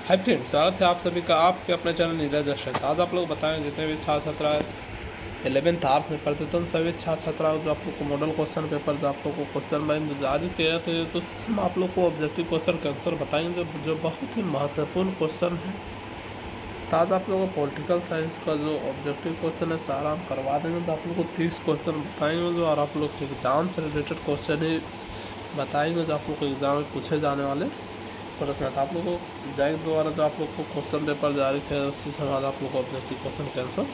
Hi friend, स्वागत है आप सभी का आपके अपने चैनल नीरज अक्षर। आज आप लोग बताएंगे जितने भी छात्र छात्रा 11th आर्ट्स में पढ़ते थे उन सभी छात्र छात्राओं जो आप लोग को मॉडल क्वेश्चन पेपर जो आप लोग को क्वेश्चन बैंक जो जारी किया थे, तो हम आप लोग को ऑब्जेक्टिव क्वेश्चन के आंसर बताएंगे जो बहुत ही महत्वपूर्ण क्वेश्चन है। तो आज आप लोगों को पॉलिटिकल साइंस का जो ऑब्जेक्टिव क्वेश्चन है सारा हम करवा देंगे। तो आप लोग को 30 क्वेश्चन बताएंगे जो, और आप लोग के एग्जाम से रिलेटेड क्वेश्चन ही बताएंगे जो आप लोग को एग्जाम में पूछे जाने वाले प्रश्न है। तो आप लोग को जैक द्वारा जो आप लोग को क्वेश्चन पेपर जारी किया है उससे समाज आप लोग को ऑब्जेक्टिव क्वेश्चन के आंसर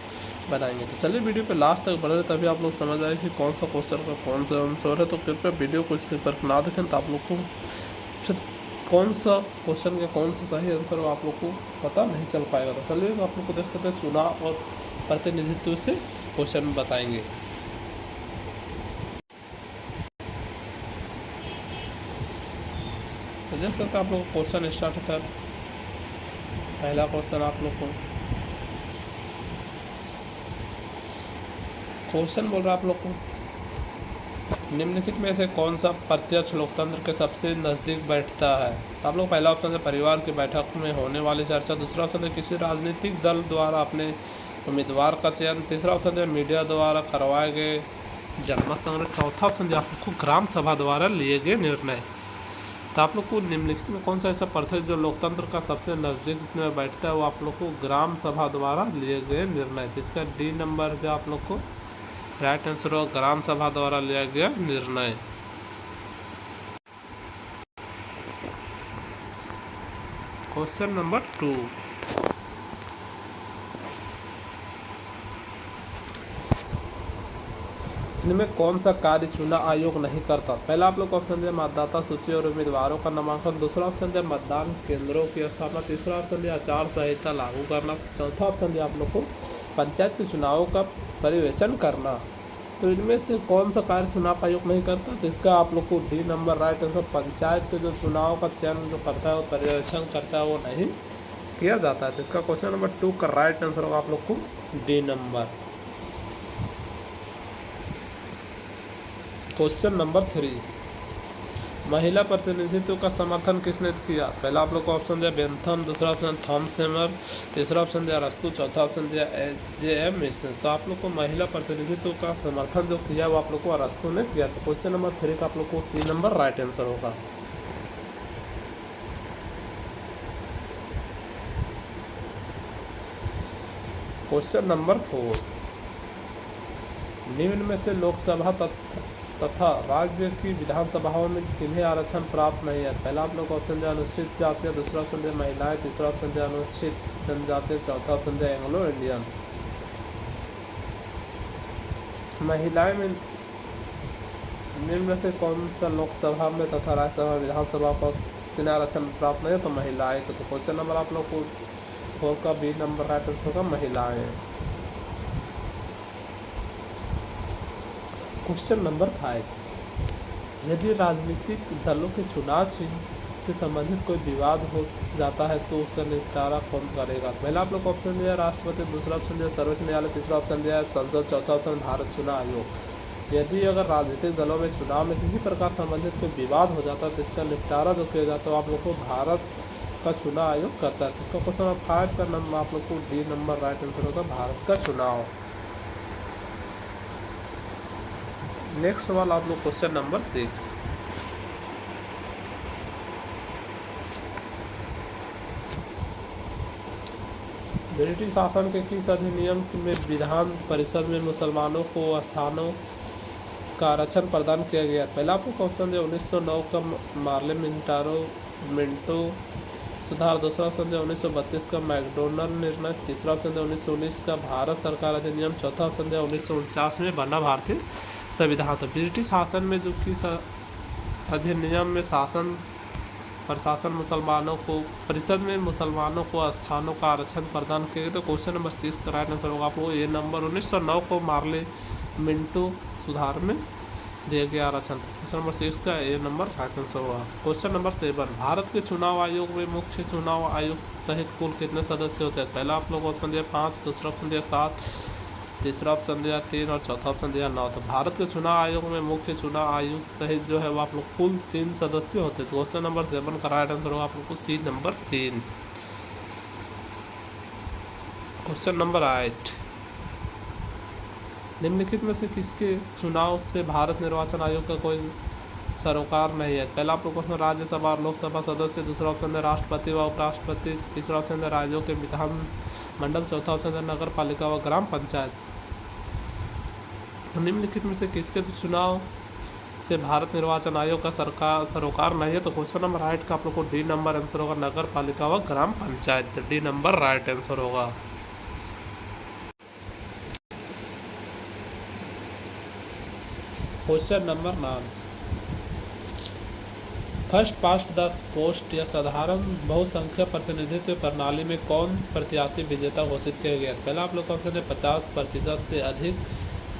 बनाएंगे। तो चलिए वीडियो पे लास्ट तक बढ़े तभी आप लोग समझ आए कि कौन सा क्वेश्चन का कौन सा आंसर है। तो कृपया वीडियो को स्किप करके ना देखें, तो आप लोग को फिर कौन सा क्वेश्चन का कौन सा सही आंसर हो आप लोग को पता नहीं चल पाएगा। तो चलिए आप लोग को देख सकते हैं चुनाव और प्रतिनिधित्व से क्वेश्चन बताएंगे। तो देख सकते हैं आप लोग को क्वेश्चन स्टार्ट होता है। पहला क्वेश्चन आप लोग को क्वेश्चन बोल रहा है आप लोग को निम्नलिखित में से कौन सा प्रत्यक्ष लोकतंत्र के सबसे नज़दीक बैठता है। तो आप लोग पहला ऑप्शन है परिवार की बैठक में होने वाली चर्चा, दूसरा ऑप्शन है किसी राजनीतिक दल द्वारा अपने उम्मीदवार का चयन, तीसरा ऑप्शन है मीडिया द्वारा करवाए गए जनमत संग्रह, चौथा ऑप्शन है आप लोग को ग्राम सभा द्वारा लिए गए निर्णय। तो आप लोग को निम्नलिखित में कौन सा ऐसा प्रत्यक्ष जो लोकतंत्र का सबसे नज़दीक में बैठता है वो आप लोग को ग्राम सभा द्वारा लिए गए निर्णय। तो इसका डी नंबर जो आप लोग को राइट आंसर हो, ग्राम सभा द्वारा लिया गया निर्णय। क्वेश्चन नंबर 2, इनमें कौन सा कार्य चुनाव आयोग नहीं करता। पहला आप लोग को ऑप्शन है मतदाता सूची और उम्मीदवारों का नामांकन, दूसरा ऑप्शन है मतदान केंद्रों की स्थापना, तीसरा ऑप्शन है आचार संहिता लागू करना, चौथा ऑप्शन है आप लोग को पंचायत के चुनावों का पर्यवेक्षण करना। तो इनमें से कौन सा कार्य चुनाव आयोग नहीं करता। तो इसका आप लोग को D number right answer, panchayat के जो चुनाव का चयन जो करता है वो पर्यवेक्षण करता है वो नहीं किया जाता है। तो इसका क्वेश्चन नंबर 2 का राइट आंसर होगा आप लोग को डी नंबर। क्वेश्चन नंबर 3, महिला प्रतिनिधित्व का समर्थन किसने किया। पहला आप लोग को ऑप्शन दिया बेंथम, दूसरा ऑप्शन थॉमस हेमर, तीसरा ऑप्शन दिया अरस्तु, चौथा ऑप्शन दिया जे.एम. मिशन। तो आप लोग को महिला प्रतिनिधित्व का समर्थन जो किया वो आप लोग को अरस्तु ने किया। तो क्वेश्चन नंबर 3 का आप लोग को सी नंबर राइट आंसर होगा। क्वेश्चन नंबर 4, निम्न में से लोकसभा तथा राज्य की विधानसभाओं में किन्हें आरक्षण प्राप्त नहीं है। पहला आप लोग ऑप्शन दिया अनुसूचित जाति, दूसरा ऑप्शन दिया महिलाएं, तीसरा ऑप्शन दिया अनुसूचित जनजाति, चौथा ऑप्शन दिया एंग्लो इंडियन। महिलाएं में निम्न में से कौन सा लोकसभा में तथा राज्यसभा विधानसभा को किन्हें आरक्षण प्राप्त नहीं है। तो महिलाएं। तो क्वेश्चन नंबर आप लोग को 4 का बी नंबर राइट आंसर होगा महिलाएं। क्वेश्चन नंबर 5, यदि राजनीतिक दलों के चुनाव चिन्ह से संबंधित कोई विवाद हो जाता है तो उसका निपटारा कौन करेगा। पहला आप लोग को ऑप्शन दिया राष्ट्रपति, दूसरा ऑप्शन दिया सर्वोच्च न्यायालय, तीसरा ऑप्शन दिया संसद, चौथा ऑप्शन भारत चुनाव आयोग। यदि अगर राजनीतिक दलों में चुनाव में किसी प्रकार संबंधित कोई विवाद हो जाता है तो इसका निपटारा जो किया जाता है आप लोग को भारत का चुनाव आयोग करता है। इसका क्वेश्चन नंबर 5 का नंबर आप लोग को डी नंबर राइट आंसर होगा भारत का चुनाव। नेक्स्ट सवाल आप लोग क्वेश्चन नंबर 6, ब्रिटिश शासन के किस अधिनियम में विधान परिषद में मुसलमानों को स्थानों का आरक्षण प्रदान किया गया। पहला आपको ऑप्शन दिया 1909 का मिंटो सुधार, दूसरा ऑप्शन दिया 1932 का मैकडोनल्ड निर्णय, तीसरा ऑप्शन दिया 1919 का भारत सरकार अधिनियम, चौथा ऑप्शन दिया 1949 में बना भारतीय संविधान। तो ब्रिटिश शासन में जो किस अधिनियम में शासन प्रशासन मुसलमानों को परिषद में मुसलमानों को स्थानों का आरक्षण प्रदान किया गया। तो क्वेश्चन नंबर 6 का राइट आंसर होगा आपको ये नंबर 1909 को मार्ले मिंटो सुधार में दिया गया आरक्षण। क्वेश्चन नंबर 6 का ए नंबर राइट आंसर होगा। क्वेश्चन नंबर 7, भारत के चुनाव आयोग में मुख्य चुनाव आयुक्त सहित कुल कितने सदस्य होते हैं। पहला आप लोग ऑप्शन दिया 5, दूसरा ऑप्शन दिया 7, तीसरा ऑप्शन दिया 3 और चौथा ऑप्शन दिया 9। तो भारत के चुनाव आयोग में मुख्य चुनाव आयुक्त सहित जो है वो आप लोग कुल 3 सदस्य होते हैं। तो क्वेश्चन नंबर 7 का राइट आंसर होगा आप लोग को सी नंबर 3। क्वेश्चन नंबर 8, निम्नलिखित में से किसके चुनाव से भारत निर्वाचन आयोग का कोई सरोकार नहीं है? पहला आप लोग क्वेश्चन राज्यसभा और लोकसभा सदस्य, दूसरा ऑप्शन है राष्ट्रपति व उपराष्ट्रपति, तीसरा ऑप्शन है राज्यों के विधान मंडल, चौथा ऑप्शन है नगर पालिका व ग्राम पंचायत। तो निम्नलिखित में से किसके चुनाव से भारत निर्वाचन आयोग का सरोकार नहीं है? तो क्वेश्चन नंबर 8 का आप लोग को डी नंबर आंसर होगा, नगर पालिका व ग्राम panchayat. D number right answer होगा। Question number 9, first past the post या साधारण बहुसंख्या प्रतिनिधित्व प्रणाली में कौन प्रत्याशी विजेता घोषित किया गया? पहला आप लोग का ऑप्शन है 50% से अधिक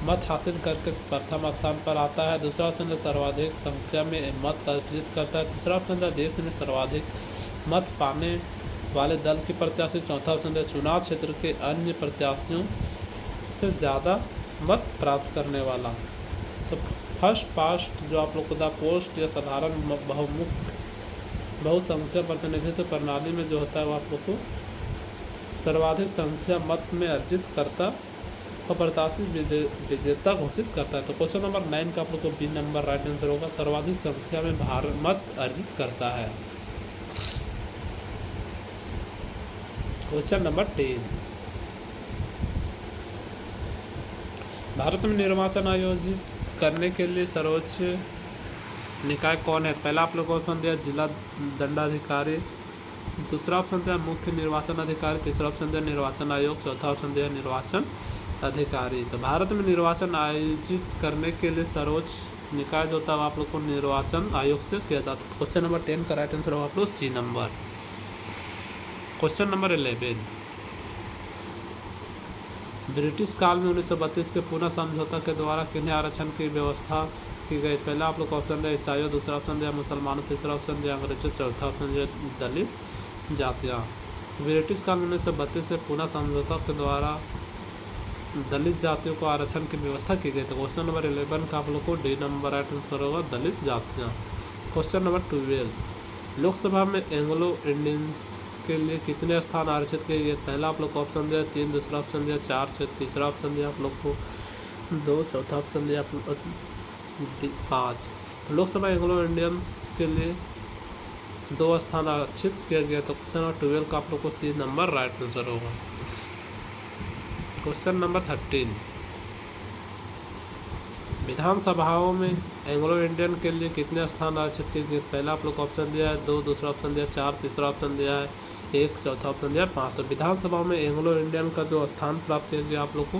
मत हासिल करके प्रथम स्थान पर आता है, दूसरा ऑप्शन है सर्वाधिक संख्या में मत अर्जित करता है, तीसरा ऑप्शन है देश में सर्वाधिक मत पाने वाले दल की प्रत्याशी, चौथा ऑप्शन है चुनाव क्षेत्र के अन्य प्रत्याशियों से ज़्यादा मत प्राप्त करने वाला। तो फर्स्ट पास्ट जो आप लोग को द पोस्ट या साधारण बहुसंख्या प्रतिनिधित्व प्रणाली में जो होता है वो आप लोग को सर्वाधिक संख्या मत में अर्जित करता और प्रत्याशी विजेता घोषित करता है। तो क्वेश्चन नंबर 9 का आप लोग को बी नंबर राइट आंसर होगा, सर्वाधिक संख्या में भारत मत अर्जित करता है। क्वेश्चन नंबर 10, भारत में निर्वाचन आयोजित करने के लिए सर्वोच्च निकाय कौन है? पहला आप लोग को ऑप्शन दिया जिला दंडाधिकारी, दूसरा ऑप्शन दिया मुख्य निर्वाचन अधिकारी, तीसरा ऑप्शन दिया निर्वाचन आयोग, चौथा ऑप्शन दिया निर्वाचन अधिकारी। तो भारत में निर्वाचन आयोजित करने के लिए सर्वोच्च निकाय जो होता है आप लोग को निर्वाचन आयोग से किया जाता है। क्वेश्चन नंबर 10 का राइट आंसर होगा आप लोग C number. Question number 11, British काल में 1932 के पुनः समझौता के द्वारा किन्हें आरक्षण की व्यवस्था की गई? पहला आप लोग का ऑप्शन है ईसाइयों, दूसरा ऑप्शन दिया मुसलमानों, तीसरा ऑप्शन दिया अंग्रेजों, चौथा ऑप्शन दिया दलित जातियाँ। ब्रिटिश काल में 1932 से पुनः समझौता के द्वारा दलित जातियों को आरक्षण की व्यवस्था की गई। तो क्वेश्चन नंबर 11 का आप लोग को डी नंबर राइट आंसर होगा, दलित जातियाँ। क्वेश्चन नंबर 12, लोकसभा में एंग्लो इंडियंस के लिए कितने स्थान आरक्षित किए गए? पहला आप लोग को ऑप्शन दिया 3, दूसरा ऑप्शन दिया 4, तीसरा ऑप्शन दिया आप लोग को 2, चौथा ऑप्शन दिया आप लोग 5। तो लोकसभा एंग्लो इंडियंस के लिए 2 स्थान आरक्षित किया गया। तो क्वेश्चन नंबर 12 का आप लोग को सी नंबर राइट आंसर होगा। क्वेश्चन नंबर 13, विधानसभाओं में एंग्लो इंडियन के लिए कितने स्थान आरक्षित किए गए? पहला आप लोग को ऑप्शन दिया है 2, दूसरा ऑप्शन दिया 4, तीसरा ऑप्शन दिया है 1, चौथा ऑप्शन दिया 5। तो विधानसभा में एंग्लो इंडियन का जो स्थान प्राप्त किया गया आप लोग को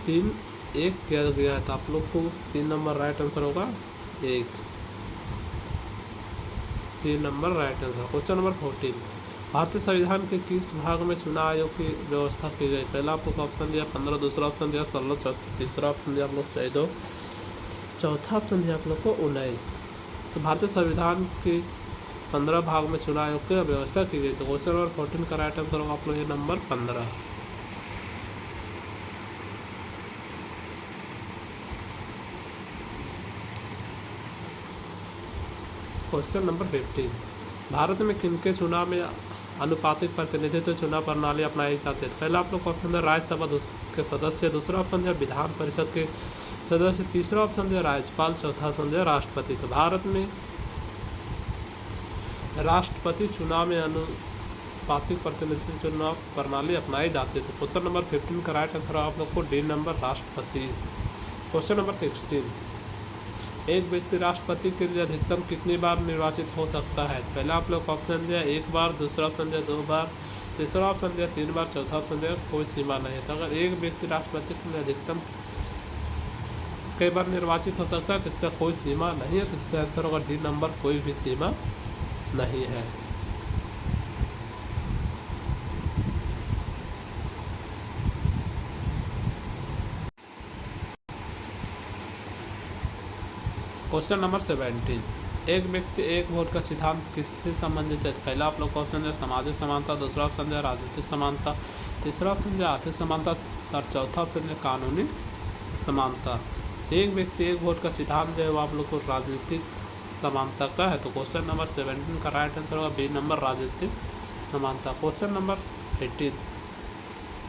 3-1 किया गया है। तो आप लोग को 3 नंबर राइट आंसर होगा 1, C number right answer. Question number 14, भारतीय संविधान के किस भाग में चुनाव आयोग की व्यवस्था की गई? पहला आप लोग का ऑप्शन दिया 15, दूसरा ऑप्शन दिया 16, तीसरा ऑप्शन दिया आप लोग 14, चौथा ऑप्शन दिया आप लोग को 19। तो भारतीय संविधान के 15 भाग में चुनाव आयोग की व्यवस्था की गई। तो क्वेश्चन नंबर 14 का राइट आंसर होगा आप लोग ये नंबर 15। क्वेश्चन नंबर 15, भारत में किनके चुनाव में अनुपातिक प्रतिनिधित्व चुनाव प्रणाली अपनाई जाती है? पहला आप लोग का ऑप्शन है राज्यसभा के सदस्य, दूसरा ऑप्शन है विधान परिषद के सदस्य, तीसरा ऑप्शन है राज्यपाल, चौथा ऑप्शन है राष्ट्रपति। तो भारत में राष्ट्रपति चुनाव में अनुपातिक प्रतिनिधित्व चुनाव प्रणाली अपनाई जाती है। तो क्वेश्चन नंबर 15 का राइट आंसर आप लोग को डी नंबर राष्ट्रपति। क्वेश्चन नंबर 16, एक व्यक्ति राष्ट्रपति के लिए अधिकतम कितनी बार निर्वाचित हो सकता है? पहला आप लोग का ऑप्शन दिया 1 बार, दूसरा ऑप्शन दिया 2 बार, तीसरा ऑप्शन दिया 3 बार, चौथा ऑप्शन दिया कोई सीमा नहीं है। तो अगर एक व्यक्ति राष्ट्रपति के लिए अधिकतम कई बार निर्वाचित हो सकता है तो इसका कोई सीमा नहीं है। तो इसका आंसर होगा डी नंबर, कोई भी सीमा नहीं है। क्वेश्चन नंबर 17, एक व्यक्ति एक वोट का सिद्धांत किससे संबंधित है? पहला आप लोग का ऑप्शन है सामाजिक समानता, दूसरा ऑप्शन है राजनीतिक समानता, तीसरा ऑप्शन है आर्थिक समानता और चौथा ऑप्शन है कानूनी समानता। तो एक व्यक्ति एक वोट का सिद्धांत जो है वो आप लोग को राजनीतिक समानता का है। तो क्वेश्चन नंबर 17 का राइट आंसर होगा बी नंबर राजनीतिक समानता। क्वेश्चन नंबर 18,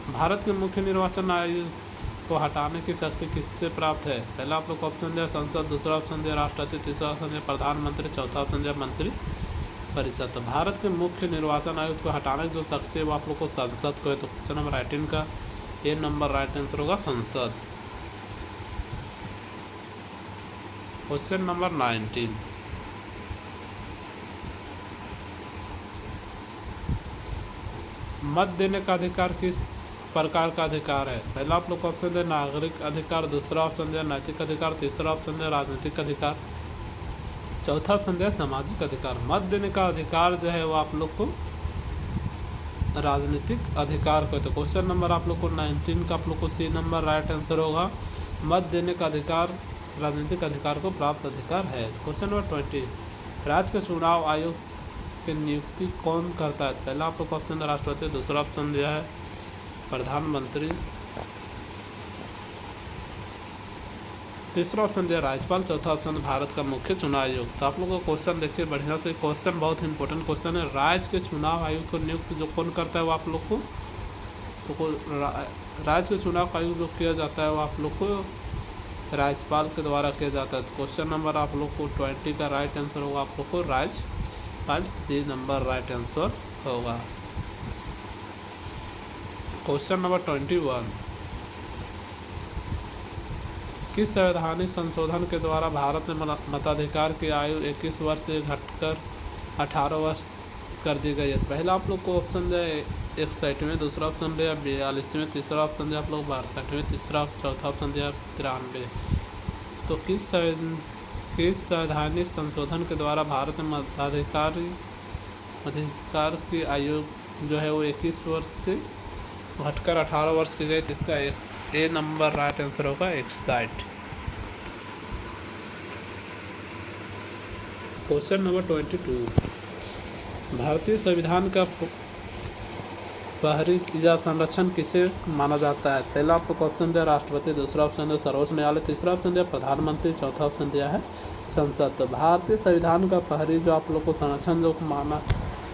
भारत के मुख्य निर्वाचन आयुक्त को हटाने की शक्ति किससे प्राप्त है? पहला आप लोग को ऑप्शन दिया संसद, दूसरा ऑप्शन दिया राष्ट्रपति, तीसरा ऑप्शन दिया प्रधानमंत्री, चौथा ऑप्शन दिया मंत्री परिषद। तो भारत के मुख्य निर्वाचन आयुक्त को हटाने की जो शक्ति है वो आप लोग को संसद को है। तो क्वेश्चन नंबर 18 का ए नंबर राइट आंसर होगा संसद। क्वेश्चन नंबर 19, मत देने का अधिकार किस प्रकार का अधिकार है? पहला आप लोग को ऑप्शन दिया नागरिक अधिकार, दूसरा ऑप्शन दिया नैतिक अधिकार, तीसरा ऑप्शन दिया राजनीतिक अधिकार, चौथा ऑप्शन दिया सामाजिक अधिकार। मत देने का अधिकार जो है वो आप लोग को राजनीतिक अधिकार को। तो क्वेश्चन नंबर आप लोग को 19 का आप लोग को सी नंबर राइट आंसर होगा। मत देने का अधिकार राजनीतिक अधिकार को प्राप्त अधिकार है। क्वेश्चन नंबर 20, राज्य के चुनाव आयोग की नियुक्ति कौन करता है? पहला आप लोग को ऑप्शन दिया राष्ट्रपति, दूसरा ऑप्शन दिया है प्रधानमंत्री, तीसरा ऑप्शन दिया राज्यपाल, चौथा ऑप्शन भारत का मुख्य चुनाव आयुक्त। तो आप लोगों को क्वेश्चन देखिए बढ़िया से, क्वेश्चन बहुत इंपॉर्टेंट क्वेश्चन है। राज्य के चुनाव आयुक्त को नियुक्त जो कौन करता है वो आप लोग को, तो राज्य के चुनाव आयुक्त जो किया जाता है वो आप लोग को राज्यपाल के द्वारा किया जाता है। तो क्वेश्चन नंबर आप लोग को 20 का राइट आंसर होगा आप लोग को राज्यपाल, सी नंबर राइट आंसर होगा। क्वेश्चन नंबर 21, किस संवैधानिक संशोधन के द्वारा भारत में मताधिकार की आयु 21 वर्ष से घटकर 18 वर्ष कर दी गई है? तो पहला आप लोग को ऑप्शन दिया 61वें, दूसरा ऑप्शन दिया 42वें, तीसरा ऑप्शन दिया आप लोग 62वें, तीसरा चौथा ऑप्शन दिया 93। तो किस संवैधानिक संशोधन के द्वारा भारत में मताधिकार की आयु जो है वो 21 वर्ष से घटकर 18 वर्ष की गई? इसका ए नंबर राइट आंसर होगा 61। क्वेश्चन नंबर 22, भारतीय संविधान का बाहरी या संरक्षण किसे माना जाता है? पहला आपको ऑप्शन दिया राष्ट्रपति, दूसरा ऑप्शन दिया सर्वोच्च न्यायालय, तीसरा ऑप्शन दिया प्रधानमंत्री, चौथा ऑप्शन दिया है संसद। तो भारतीय संविधान का बाहरी जो आप लोग को संरक्षण जो माना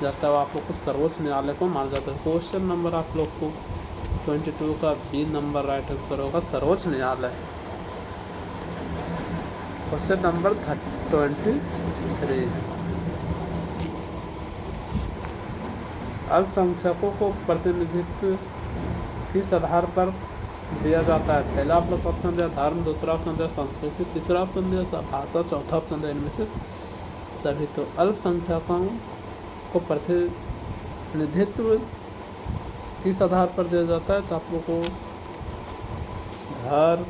जाता है वो आप लोग को सर्वोच्च न्यायालय को माना जाता है। क्वेश्चन नंबर आप लोग को 22 का बी नंबर राइट आंसर होगा सर्वोच्च न्यायालय। क्वेश्चन नंबर 23, अल्पसंख्यकों को प्रतिनिधित्व किस आधार पर दिया जाता है? पहला आप लोग ऑप्शन दिया धर्म, दूसरा ऑप्शन दिया संस्कृति, तीसरा ऑप्शन दिया भाषा, चौथा ऑप्शन दिया इनमें से सभी। तो अल्पसंख्यकों को प्रतिनिधित्व किस आधार पर दिया जाता है? तो आप लोग को धर्म,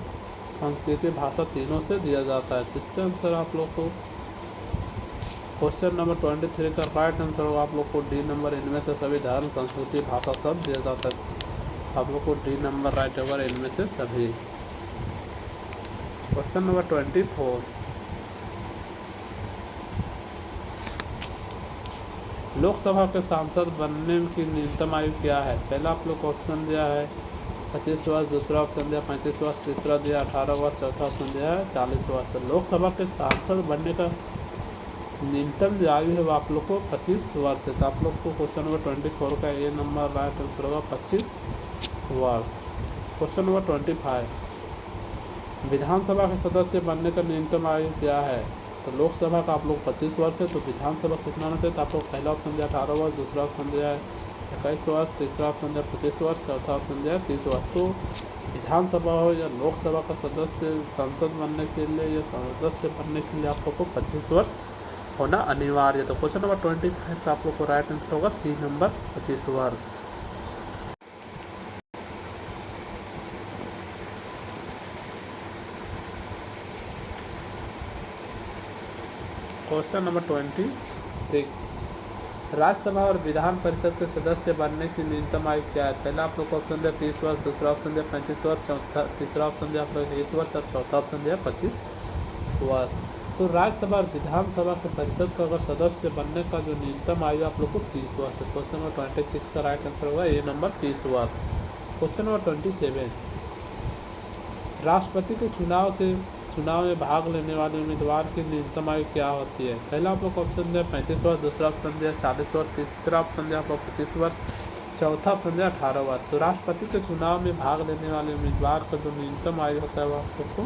संस्कृति, भाषा तीनों से दिया जाता है। इसका आंसर आप लोग को क्वेश्चन नंबर 23 का राइट आंसर होगा आप लोग को डी नंबर, इनमें से सभी धर्म, संस्कृति, भाषा सब दिया जाता है। आप लोग को डी नंबर राइट होगा इनमें से सभी। क्वेश्चन नंबर 24, लोकसभा के सांसद बनने की न्यूनतम आयु क्या है? पहला आप लोग को ऑप्शन दिया है 25 वर्ष, दूसरा ऑप्शन दिया 35 वर्ष, तीसरा दिया 18 वर्ष, चौथा ऑप्शन दिया है 40 वर्ष। तो लोकसभा के सांसद बनने का न्यूनतम जो आयु है वो आप लोग को 25 वर्ष है। तो आप लोग को क्वेश्चन नंबर 24 का ए नंबर राइट आंसर होगा 25 वर्ष। क्वेश्चन नंबर 25, विधानसभा के सदस्य बनने का न्यूनतम आयु क्या है? तो लोकसभा का आप लोग 25 वर्ष है, तो विधानसभा कितना होना चाहिए? तो आप लोग पहला ऑप्शन दिया 18 वर्ष, दूसरा ऑप्शन दिया है 21 वर्ष, तीसरा ऑप्शन दिया 25 वर्ष, चौथा ऑप्शन दिया 30 वर्ष। तो विधानसभा हो या लोकसभा का सदस्य संसद बनने के लिए या सदस्य बनने के लिए आप लोग को 25 वर्ष होना अनिवार्य है। तो क्वेश्चन नंबर 25 का आप लोग को राइट आंसर होगा सी नंबर 25 वर्ष। क्वेश्चन नंबर 26, राज्यसभा और विधान परिषद के सदस्य बनने की न्यूनतम आयु क्या है? पहला आप लोग को ऑप्शन दिया 30 वर्ष, दूसरा ऑप्शन दिया 35 वर्ष, तीसरा ऑप्शन दिया आप लोग 20 वर्ष और चौथा ऑप्शन दिया 25 वर्ष। तो राज्यसभा और विधानसभा के परिषद का अगर सदस्य बनने का जो न्यूनतम आयु आप लोग को 30 वर्ष है। क्वेश्चन नंबर 26 का राइट आंसर होगा ए नंबर 30 वर्ष। क्वेश्चन नंबर 27, राष्ट्रपति के चुनाव में भाग लेने वाले उम्मीदवार की न्यूनतम आयु क्या होती है? पहला आप लोग ऑप्शन दिया 35 वर्ष, दूसरा ऑप्शन दिया 40 वर्ष, तीसरा ऑप्शन दिया आप लोग 25 वर्ष, चौथा ऑप्शन है 18 वर्ष। तो राष्ट्रपति के चुनाव में भाग लेने वाले उम्मीदवार का जो न्यूनतम आयु होता है वो आप लोग को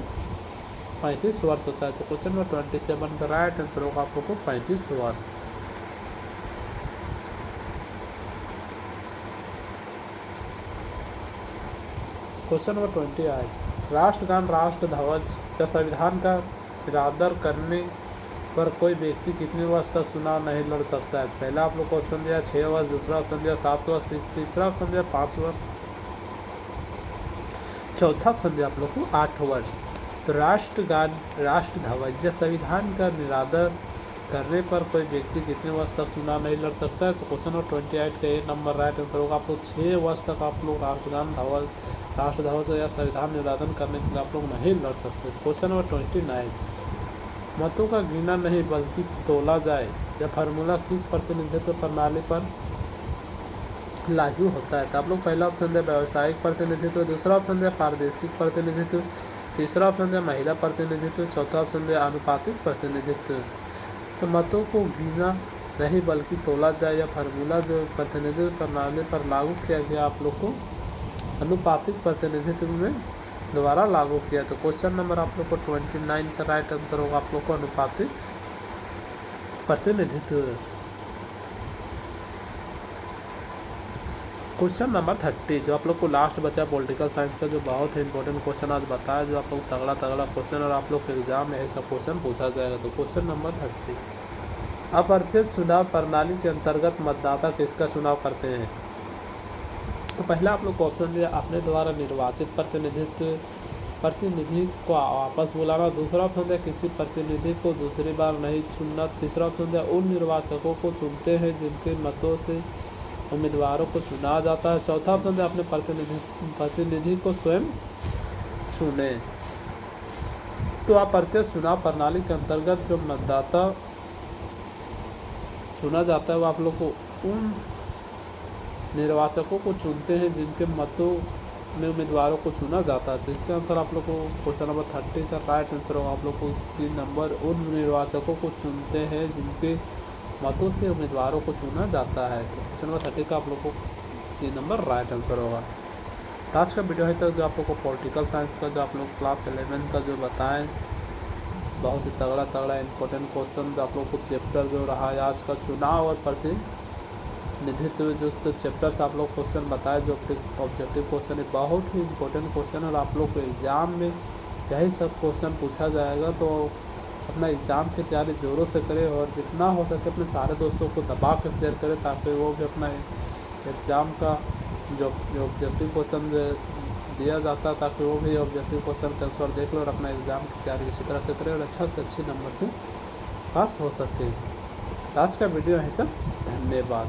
35 वर्ष होता है। तो क्वेश्चन नंबर 27 का राइट आंसर होगा आप लोग को 35 वर्ष। क्वेश्चन नंबर 28, राष्ट्रगान, राष्ट्र ध्वज या संविधान का निरादर करने पर कोई व्यक्ति कितने वर्ष तक चुनाव नहीं लड़ सकता है? पहला आप लोग को ऑप्शन दिया 6 वर्ष, दूसरा ऑप्शन दिया 7 वर्ष, तीसरा ऑप्शन दिया 5 वर्ष, चौथा ऑप्शन दिया आप लोग को 8 वर्ष। तो राष्ट्रगान, राष्ट्र ध्वज या संविधान का निरादर करने पर कोई व्यक्ति कितने वर्ष तक चुनाव नहीं लड़ सकता है? तो क्वेश्चन नंबर 28 का ये नंबर राइट आंसर होगा आप लोग 6 वर्ष तक आप लोग राष्ट्रगान, ध्वज, राष्ट्र ध्वज या संविधान निरादन करने के लिए आप लोग नहीं लड़ सकते। क्वेश्चन नंबर 29, मतों का गिना नहीं बल्कि तोला जाए यह फार्मूला किस प्रतिनिधित्व प्रणाली पर लागू होता है? तो आप लोग पहला ऑप्शन दिया व्यावसायिक प्रतिनिधित्व, दूसरा ऑप्शन दिया पारदर्शिक प्रतिनिधित्व, तीसरा ऑप्शन दिया महिला प्रतिनिधित्व, चौथा ऑप्शन दिया अनुपातिक प्रतिनिधित्व। तो मतों को गिना नहीं बल्कि तोला जाए या फार्मूला जो प्रतिनिधित्व प्रणाली पर लागू किया गया आप लोग को अनुपातिक प्रतिनिधित्व में द्वारा लागू किया। तो क्वेश्चन नंबर आप लोग को 29 का राइट आंसर होगा आप लोग को अनुपातिक प्रतिनिधित्व। क्वेश्चन नंबर 30 जो आप लोग को लास्ट बचा पॉलिटिकल साइंस का, जो बहुत ही इंपॉर्टेंट क्वेश्चन आज बताया, जो आप लोग तगड़ा क्वेश्चन और आप लोग के एग्जाम में ऐसा क्वेश्चन पूछा जाएगा। तो क्वेश्चन नंबर 30, अप्रत्यक्ष चुनाव प्रणाली के अंतर्गत मतदाता किसका चुनाव करते हैं? तो पहला आप लोग को ऑप्शन दिया अपने द्वारा निर्वाचित प्रतिनिधि को वापस बुलाना, दूसरा ऑप्शन दिया किसी प्रतिनिधि को दूसरी बार नहीं चुनना, तीसरा ऑप्शन दिया उन निर्वाचकों को चुनते हैं जिनके मतों से उम्मीदवारों को चुना जाता है, चौथा ऑप्शन दिया अपने प्रतिनिधि को स्वयं चुने। तो अप्रत्यक्ष चुनाव प्रणाली के अंतर्गत जो मतदाता चुना जाता है वो आप लोग को उन निर्वाचकों को चुनते हैं जिनके मतों में उम्मीदवारों को चुना जाता है। तो इसका आंसर आप लोग को क्वेश्चन नंबर 30 का राइट आंसर होगा आप लोग को सी नंबर, उन निर्वाचकों को चुनते हैं जिनके मतों से उम्मीदवारों को चुना जाता है। तो क्वेश्चन नंबर 30 का आप लोग को सी नंबर राइट आंसर होगा। तो आज का वीडियो है तक जो आप लोग को पॉलिटिकल साइंस का जो आप लोग क्लास 11 का जो बताएं, बहुत ही तगड़ा इंपॉर्टेंट क्वेश्चन जो आप लोग को चैप्टर जो रहा है आज का चुनाव और प्रतिनिधित्व जो चैप्टर से आप लोग क्वेश्चन बताए, जो ऑब्जेक्टिव क्वेश्चन है, बहुत ही इंपॉर्टेंट क्वेश्चन है और आप लोग को एग्जाम में यही सब क्वेश्चन पूछा जाएगा। तो अपना एग्ज़ाम की तैयारी ज़ोरों से करें और जितना हो सके अपने सारे दोस्तों को दबा के शेयर करें ताकि वो भी अपना एग्ज़ाम का जो ऑब्जेक्टिव क्वेश्चन दिया जाता है ताकि वो भी ऑब्जेक्टिव क्वेश्चन का आंसर देख लो और अपना एग्ज़ाम की तैयारी इसी तरह से करें और अच्छा से अच्छे नंबर से पास हो सके। तो आज का वीडियो यहीं तक, धन्यवाद।